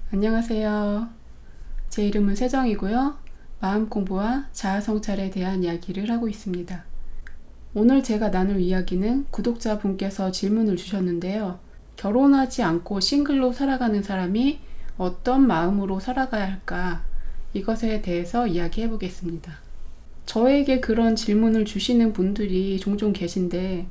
안녕하세요. 제 이름은 세정이고요. 마음 공부와 자아 성찰에 대한 이야기를 하고 있습니다. 오늘 제가 나눌 이야기는 구독자분께서 질문을 주셨는데요. 결혼하지 않고 싱글로 살아가는 사람이 어떤 마음으로 살아가야 할까? 이것에 대해서 이야기해 보겠습니다. 저에게 그런 질문을 주시는 분들이 종종 계신데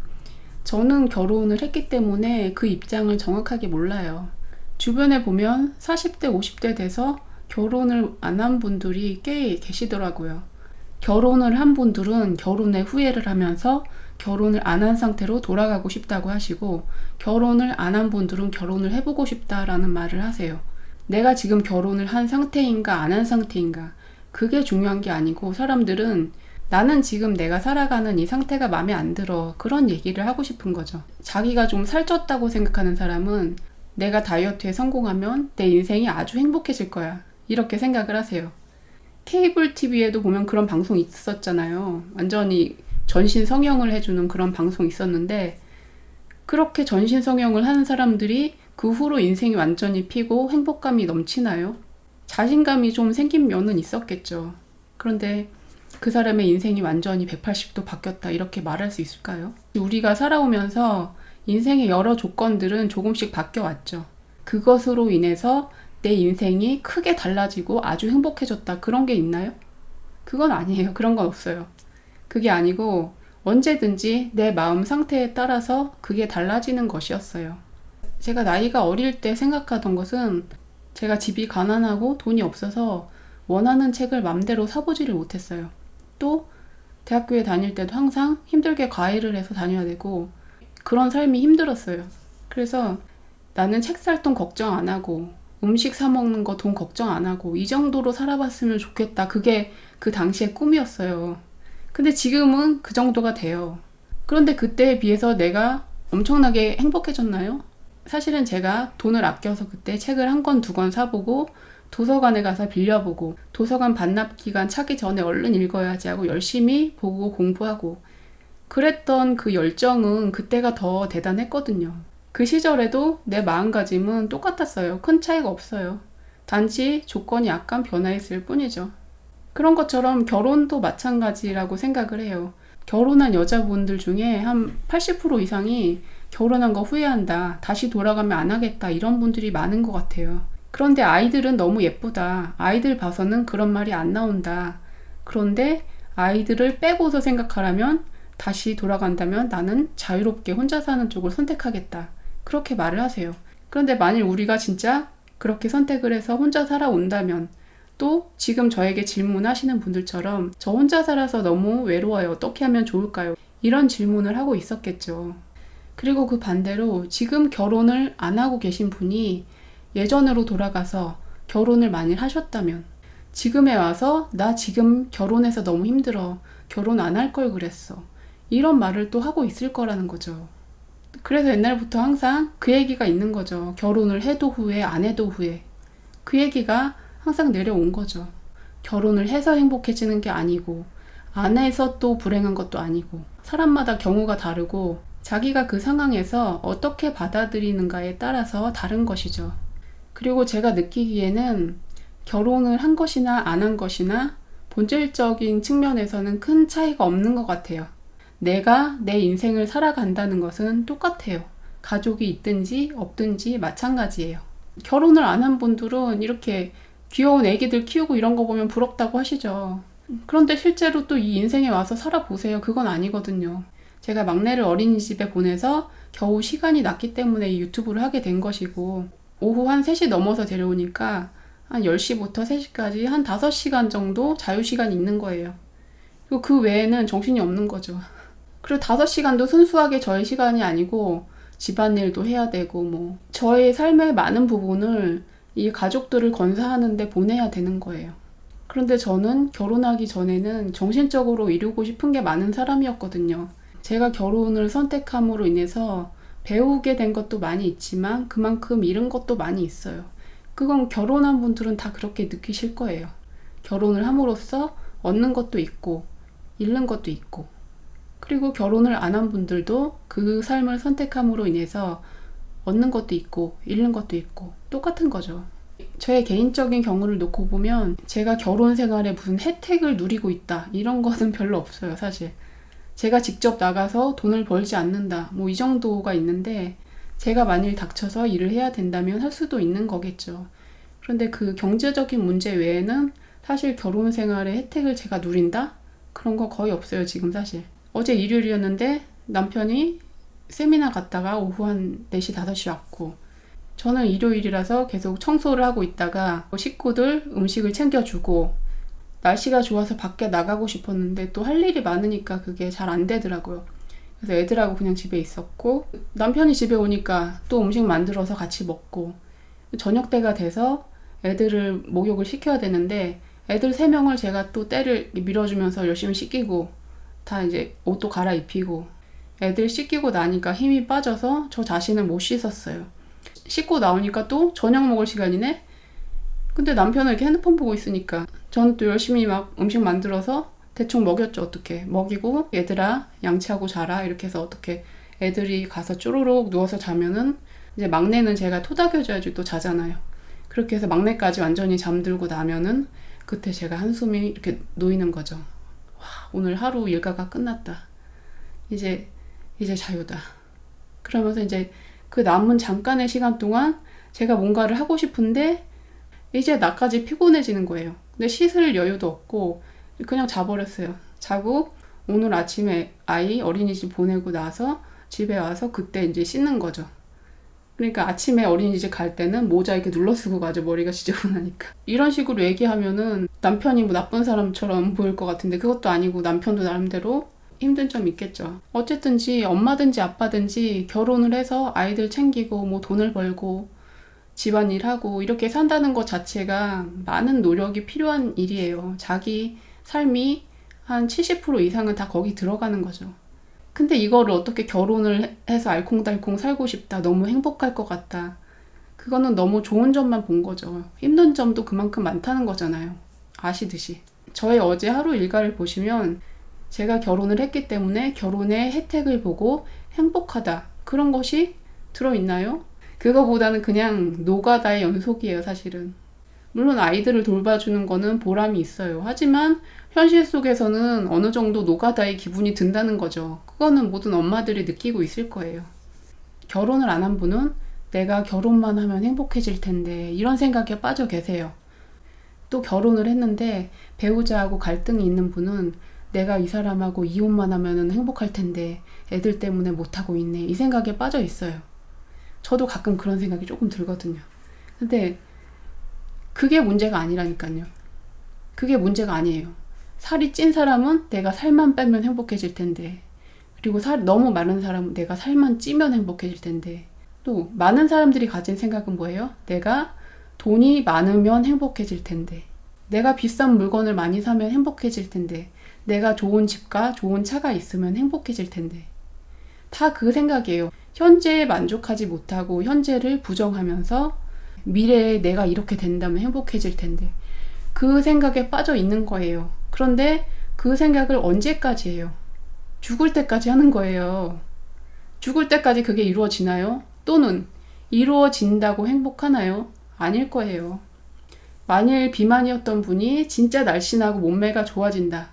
저는 결혼을 했기 때문에 그 입장을 정확하게 몰라요. 주변에 보면 40대, 50대 돼서 결혼을 안 한 분들이 꽤 계시더라고요. 결혼을 한 분들은 결혼에 후회를 하면서 결혼을 안 한 상태로 돌아가고 싶다고 하시고, 결혼을 안 한 분들은 결혼을 해보고 싶다라는 말을 하세요. 내가 지금 결혼을 한 상태인가 안 한 상태인가, 그게 중요한 게 아니고, 사람들은 나는 지금 내가 살아가는 이 상태가 마음에 안 들어, 그런 얘기를 하고 싶은 거죠. 자기가 좀 살쪘다고 생각하는 사람은 내가 다이어트에 성공하면 내 인생이 아주 행복해질 거야, 이렇게 생각을 하세요. 케이블 TV에도 보면 그런 방송 있었잖아요. 완전히 전신 성형을 해주는 그런 방송 있었는데, 그렇게 전신 성형을 하는 사람들이 그 후로 인생이 완전히 피고 행복감이 넘치나요? 자신감이 좀 생긴 면은 있었겠죠. 그런데 그 사람의 인생이 완전히 180도 바뀌었다, 이렇게 말할 수 있을까요? 우리가 살아오면서 인생의 여러 조건들은 조금씩 바뀌어왔죠. 그것으로 인해서 내 인생이 크게 달라지고 아주 행복해졌다, 그런 게 있나요? 그건 아니에요. 그런 건 없어요. 그게 아니고 언제든지 내 마음 상태에 따라서 그게 달라지는 것이었어요. 제가 나이가 어릴 때 생각하던 것은, 제가 집이 가난하고 돈이 없어서 원하는 책을 맘대로 사보지를 못했어요. 또 대학교에 다닐 때도 항상 힘들게 과외를 해서 다녀야 되고, 그런 삶이 힘들었어요. 그래서 나는 책 살 돈 걱정 안 하고 음식 사 먹는 거 돈 걱정 안 하고 이 정도로 살아봤으면 좋겠다, 그게 그 당시의 꿈이었어요. 근데 지금은 그 정도가 돼요. 그런데 그때에 비해서 내가 엄청나게 행복해졌나요? 사실은 제가 돈을 아껴서 그때 책을 한 권, 두 권 사보고 도서관에 가서 빌려보고, 도서관 반납 기간 차기 전에 얼른 읽어야지 하고 열심히 보고 공부하고, 그랬던 그 열정은 그때가 더 대단했거든요. 그 시절에도 내 마음가짐은 똑같았어요. 큰 차이가 없어요. 단지 조건이 약간 변화했을 뿐이죠. 그런 것처럼 결혼도 마찬가지라고 생각을 해요. 결혼한 여자분들 중에 한 80% 이상이 결혼한 거 후회한다, 다시 돌아가면 안 하겠다, 이런 분들이 많은 것 같아요. 그런데 아이들은 너무 예쁘다, 아이들 봐서는 그런 말이 안 나온다. 그런데 아이들을 빼고서 생각하라면, 다시 돌아간다면 나는 자유롭게 혼자 사는 쪽을 선택하겠다, 그렇게 말을 하세요. 그런데 만일 우리가 진짜 그렇게 선택을 해서 혼자 살아온다면, 또 지금 저에게 질문하시는 분들처럼 저 혼자 살아서 너무 외로워요, 어떻게 하면 좋을까요? 이런 질문을 하고 있었겠죠. 그리고 그 반대로 지금 결혼을 안 하고 계신 분이 예전으로 돌아가서 결혼을 만일 하셨다면, 지금에 와서 나 지금 결혼해서 너무 힘들어, 결혼 안 할 걸 그랬어, 이런 말을 또 하고 있을 거라는 거죠. 그래서 옛날부터 항상 그 얘기가 있는 거죠. 결혼을 해도 후회, 안 해도 후회. 그 얘기가 항상 내려온 거죠. 결혼을 해서 행복해지는 게 아니고, 안 해서 또 불행한 것도 아니고, 사람마다 경우가 다르고 자기가 그 상황에서 어떻게 받아들이는가에 따라서 다른 것이죠. 그리고 제가 느끼기에는 결혼을 한 것이나 안 한 것이나 본질적인 측면에서는 큰 차이가 없는 것 같아요. 내가 내 인생을 살아간다는 것은 똑같아요. 가족이 있든지 없든지 마찬가지예요. 결혼을 안 한 분들은 이렇게 귀여운 애기들 키우고 이런 거 보면 부럽다고 하시죠. 그런데 실제로 또 이 인생에 와서 살아보세요. 그건 아니거든요. 제가 막내를 어린이집에 보내서 겨우 시간이 났기 때문에 이 유튜브를 하게 된 것이고, 오후 한 3시 넘어서 데려오니까 한 10시부터 3시까지 한 5시간 정도 자유시간이 있는 거예요. 그리고 그 외에는 정신이 없는 거죠. 그리고 5시간도 순수하게 저의 시간이 아니고 집안일도 해야 되고, 저의 삶의 많은 부분을 이 가족들을 건사하는데 보내야 되는 거예요. 그런데 저는 결혼하기 전에는 정신적으로 이루고 싶은 게 많은 사람이었거든요. 제가 결혼을 선택함으로 인해서 배우게 된 것도 많이 있지만 그만큼 잃은 것도 많이 있어요. 그건 결혼한 분들은 다 그렇게 느끼실 거예요. 결혼을 함으로써 얻는 것도 있고 잃는 것도 있고, 그리고 결혼을 안 한 분들도 그 삶을 선택함으로 인해서 얻는 것도 있고 잃는 것도 있고, 똑같은 거죠. 저의 개인적인 경우를 놓고 보면 제가 결혼 생활에 무슨 혜택을 누리고 있다 이런 것은 별로 없어요. 사실 제가 직접 나가서 돈을 벌지 않는다 뭐 이 정도가 있는데, 제가 만일 닥쳐서 일을 해야 된다면 할 수도 있는 거겠죠. 그런데 그 경제적인 문제 외에는 사실 결혼 생활의 혜택을 제가 누린다? 그런 거 거의 없어요 지금. 사실 어제 일요일이었는데 남편이 세미나 갔다가 오후 한 4시 5시 왔고, 저는 일요일이라서 계속 청소를 하고 있다가 식구들 음식을 챙겨주고, 날씨가 좋아서 밖에 나가고 싶었는데 또 할 일이 많으니까 그게 잘 안 되더라고요. 그래서 애들하고 그냥 집에 있었고, 남편이 집에 오니까 또 음식 만들어서 같이 먹고, 저녁 때가 돼서 애들을 목욕을 시켜야 되는데 애들 3명을 제가 또 때를 밀어주면서 열심히 씻기고 다 이제 옷도 갈아입히고, 애들 씻기고 나니까 힘이 빠져서 저 자신은 못 씻었어요. 씻고 나오니까 또 저녁 먹을 시간이네? 근데 남편은 이렇게 핸드폰 보고 있으니까 저는 또 열심히 막 음식 만들어서 대충 먹였죠. 어떻게 먹이고, 얘들아 양치하고 자라 이렇게 해서 어떻게 애들이 가서 쪼로록 누워서 자면은 이제 막내는 제가 토닥여줘야지 또 자잖아요. 그렇게 해서 막내까지 완전히 잠들고 나면은 그때 제가 한숨이 이렇게 놓이는 거죠. 와, 오늘 하루 일과가 끝났다. 이제 자유다. 그러면서 이제 그 남은 잠깐의 시간 동안 제가 뭔가를 하고 싶은데 이제 나까지 피곤해지는 거예요. 근데 씻을 여유도 없고 그냥 자버렸어요. 자고 오늘 아침에 아이 어린이집 보내고 나서 집에 와서 그때 이제 씻는 거죠. 그러니까 아침에 어린이집 갈 때는 모자 이렇게 눌러 쓰고 가죠. 머리가 지저분하니까. 이런 식으로 얘기하면은 남편이 뭐 나쁜 사람처럼 보일 것 같은데 그것도 아니고 남편도 나름대로 힘든 점이 있겠죠. 어쨌든지 엄마든지 아빠든지 결혼을 해서 아이들 챙기고 뭐 돈을 벌고 집안일하고 이렇게 산다는 것 자체가 많은 노력이 필요한 일이에요. 자기 삶이 한 70% 이상은 다 거기 들어가는 거죠. 근데 이거를 어떻게 결혼을 해서 알콩달콩 살고 싶다, 너무 행복할 것 같다, 그거는 너무 좋은 점만 본 거죠. 힘든 점도 그만큼 많다는 거잖아요. 아시듯이. 저의 어제 하루 일과를 보시면 제가 결혼을 했기 때문에 결혼의 혜택을 보고 행복하다, 그런 것이 들어있나요? 그거보다는 그냥 노가다의 연속이에요, 사실은. 물론 아이들을 돌봐주는 거는 보람이 있어요. 하지만 현실 속에서는 어느 정도 노가다의 기분이 든다는 거죠. 그거는 모든 엄마들이 느끼고 있을 거예요. 결혼을 안 한 분은 내가 결혼만 하면 행복해질 텐데 이런 생각에 빠져 계세요. 또 결혼을 했는데 배우자하고 갈등이 있는 분은 내가 이 사람하고 이혼만 하면 행복할 텐데 애들 때문에 못하고 있네, 이 생각에 빠져 있어요. 저도 가끔 그런 생각이 조금 들거든요. 근데 그게 문제가 아니라니까요. 그게 문제가 아니에요. 살이 찐 사람은 내가 살만 빼면 행복해질 텐데, 그리고 살이 너무 마른 사람은 내가 살만 찌면 행복해질 텐데, 또 많은 사람들이 가진 생각은 뭐예요? 내가 돈이 많으면 행복해질 텐데, 내가 비싼 물건을 많이 사면 행복해질 텐데, 내가 좋은 집과 좋은 차가 있으면 행복해질 텐데, 다 그 생각이에요. 현재에 만족하지 못하고 현재를 부정하면서 미래에 내가 이렇게 된다면 행복해질 텐데, 그 생각에 빠져 있는 거예요. 그런데 그 생각을 언제까지 해요? 죽을 때까지 하는 거예요. 죽을 때까지 그게 이루어지나요? 또는 이루어진다고 행복하나요? 아닐 거예요. 만일 비만이었던 분이 진짜 날씬하고 몸매가 좋아진다,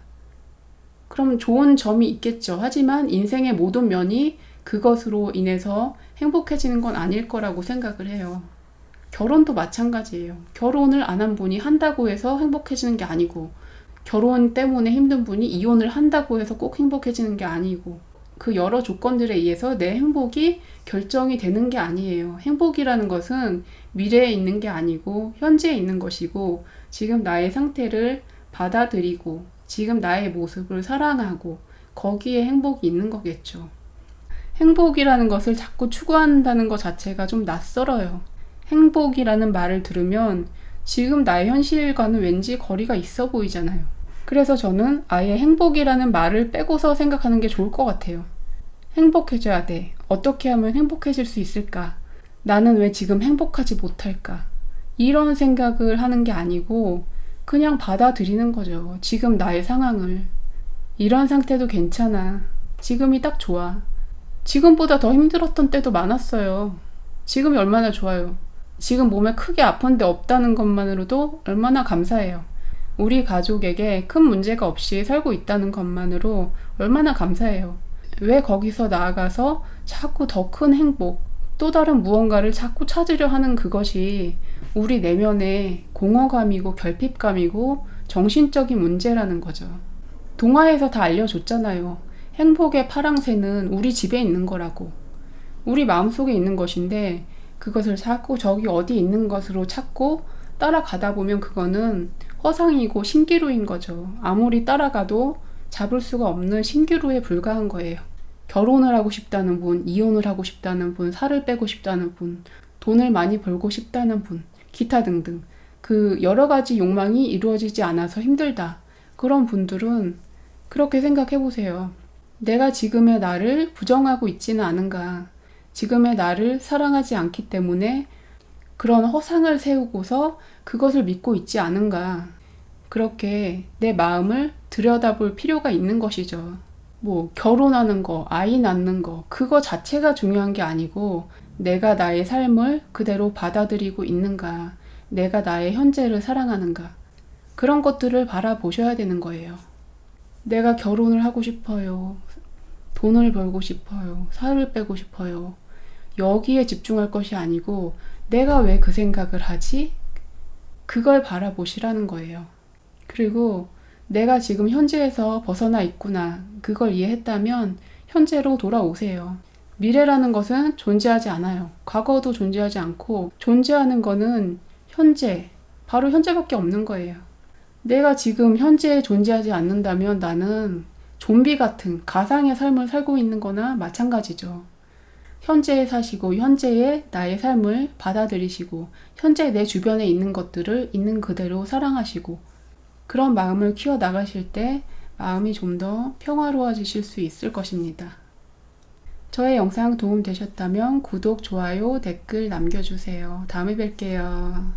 그럼 좋은 점이 있겠죠. 하지만 인생의 모든 면이 그것으로 인해서 행복해지는 건 아닐 거라고 생각을 해요. 결혼도 마찬가지예요. 결혼을 안 한 분이 한다고 해서 행복해지는 게 아니고, 결혼 때문에 힘든 분이 이혼을 한다고 해서 꼭 행복해지는 게 아니고, 그 여러 조건들에 의해서 내 행복이 결정이 되는 게 아니에요. 행복이라는 것은 미래에 있는 게 아니고 현재에 있는 것이고, 지금 나의 상태를 받아들이고 지금 나의 모습을 사랑하고 거기에 행복이 있는 거겠죠. 행복이라는 것을 자꾸 추구한다는 것 자체가 좀 낯설어요. 행복이라는 말을 들으면 지금 나의 현실과는 왠지 거리가 있어 보이잖아요. 그래서 저는 아예 행복이라는 말을 빼고서 생각하는 게 좋을 것 같아요. 행복해져야 돼. 어떻게 하면 행복해질 수 있을까? 나는 왜 지금 행복하지 못할까? 이런 생각을 하는 게 아니고 그냥 받아들이는 거죠. 지금 나의 상황을. 이런 상태도 괜찮아. 지금이 딱 좋아. 지금보다 더 힘들었던 때도 많았어요. 지금이 얼마나 좋아요. 지금 몸에 크게 아픈 데 없다는 것만으로도 얼마나 감사해요. 우리 가족에게 큰 문제가 없이 살고 있다는 것만으로 얼마나 감사해요. 왜 거기서 나아가서 자꾸 더 큰 행복, 또 다른 무언가를 자꾸 찾으려 하는 그것이 우리 내면의 공허감이고 결핍감이고 정신적인 문제라는 거죠. 동화에서 다 알려줬잖아요. 행복의 파랑새는 우리 집에 있는 거라고. 우리 마음속에 있는 것인데 그것을 자꾸 저기 어디 있는 것으로 찾고 따라가다 보면 그거는 허상이고 신기루인 거죠. 아무리 따라가도 잡을 수가 없는 신기루에 불과한 거예요. 결혼을 하고 싶다는 분, 이혼을 하고 싶다는 분, 살을 빼고 싶다는 분, 돈을 많이 벌고 싶다는 분, 기타 등등 그 여러 가지 욕망이 이루어지지 않아서 힘들다. 그런 분들은 그렇게 생각해 보세요. 내가 지금의 나를 부정하고 있지는 않은가. 지금의 나를 사랑하지 않기 때문에 그런 허상을 세우고서 그것을 믿고 있지 않은가. 그렇게 내 마음을 들여다볼 필요가 있는 것이죠. 뭐 결혼하는 거, 아이 낳는 거 그거 자체가 중요한 게 아니고 내가 나의 삶을 그대로 받아들이고 있는가. 내가 나의 현재를 사랑하는가. 그런 것들을 바라보셔야 되는 거예요. 내가 결혼을 하고 싶어요. 돈을 벌고 싶어요. 살을 빼고 싶어요. 여기에 집중할 것이 아니고 내가 왜 그 생각을 하지? 그걸 바라보시라는 거예요. 그리고 내가 지금 현재에서 벗어나 있구나. 그걸 이해했다면 현재로 돌아오세요. 미래라는 것은 존재하지 않아요. 과거도 존재하지 않고 존재하는 거는 현재, 바로 현재밖에 없는 거예요. 내가 지금 현재에 존재하지 않는다면 나는 좀비 같은 가상의 삶을 살고 있는 거나 마찬가지죠. 현재에 사시고 현재의 나의 삶을 받아들이시고 현재 내 주변에 있는 것들을 있는 그대로 사랑하시고 그런 마음을 키워나가실 때 마음이 좀 더 평화로워지실 수 있을 것입니다. 저의 영상 도움 되셨다면 구독, 좋아요, 댓글 남겨주세요. 다음에 뵐게요.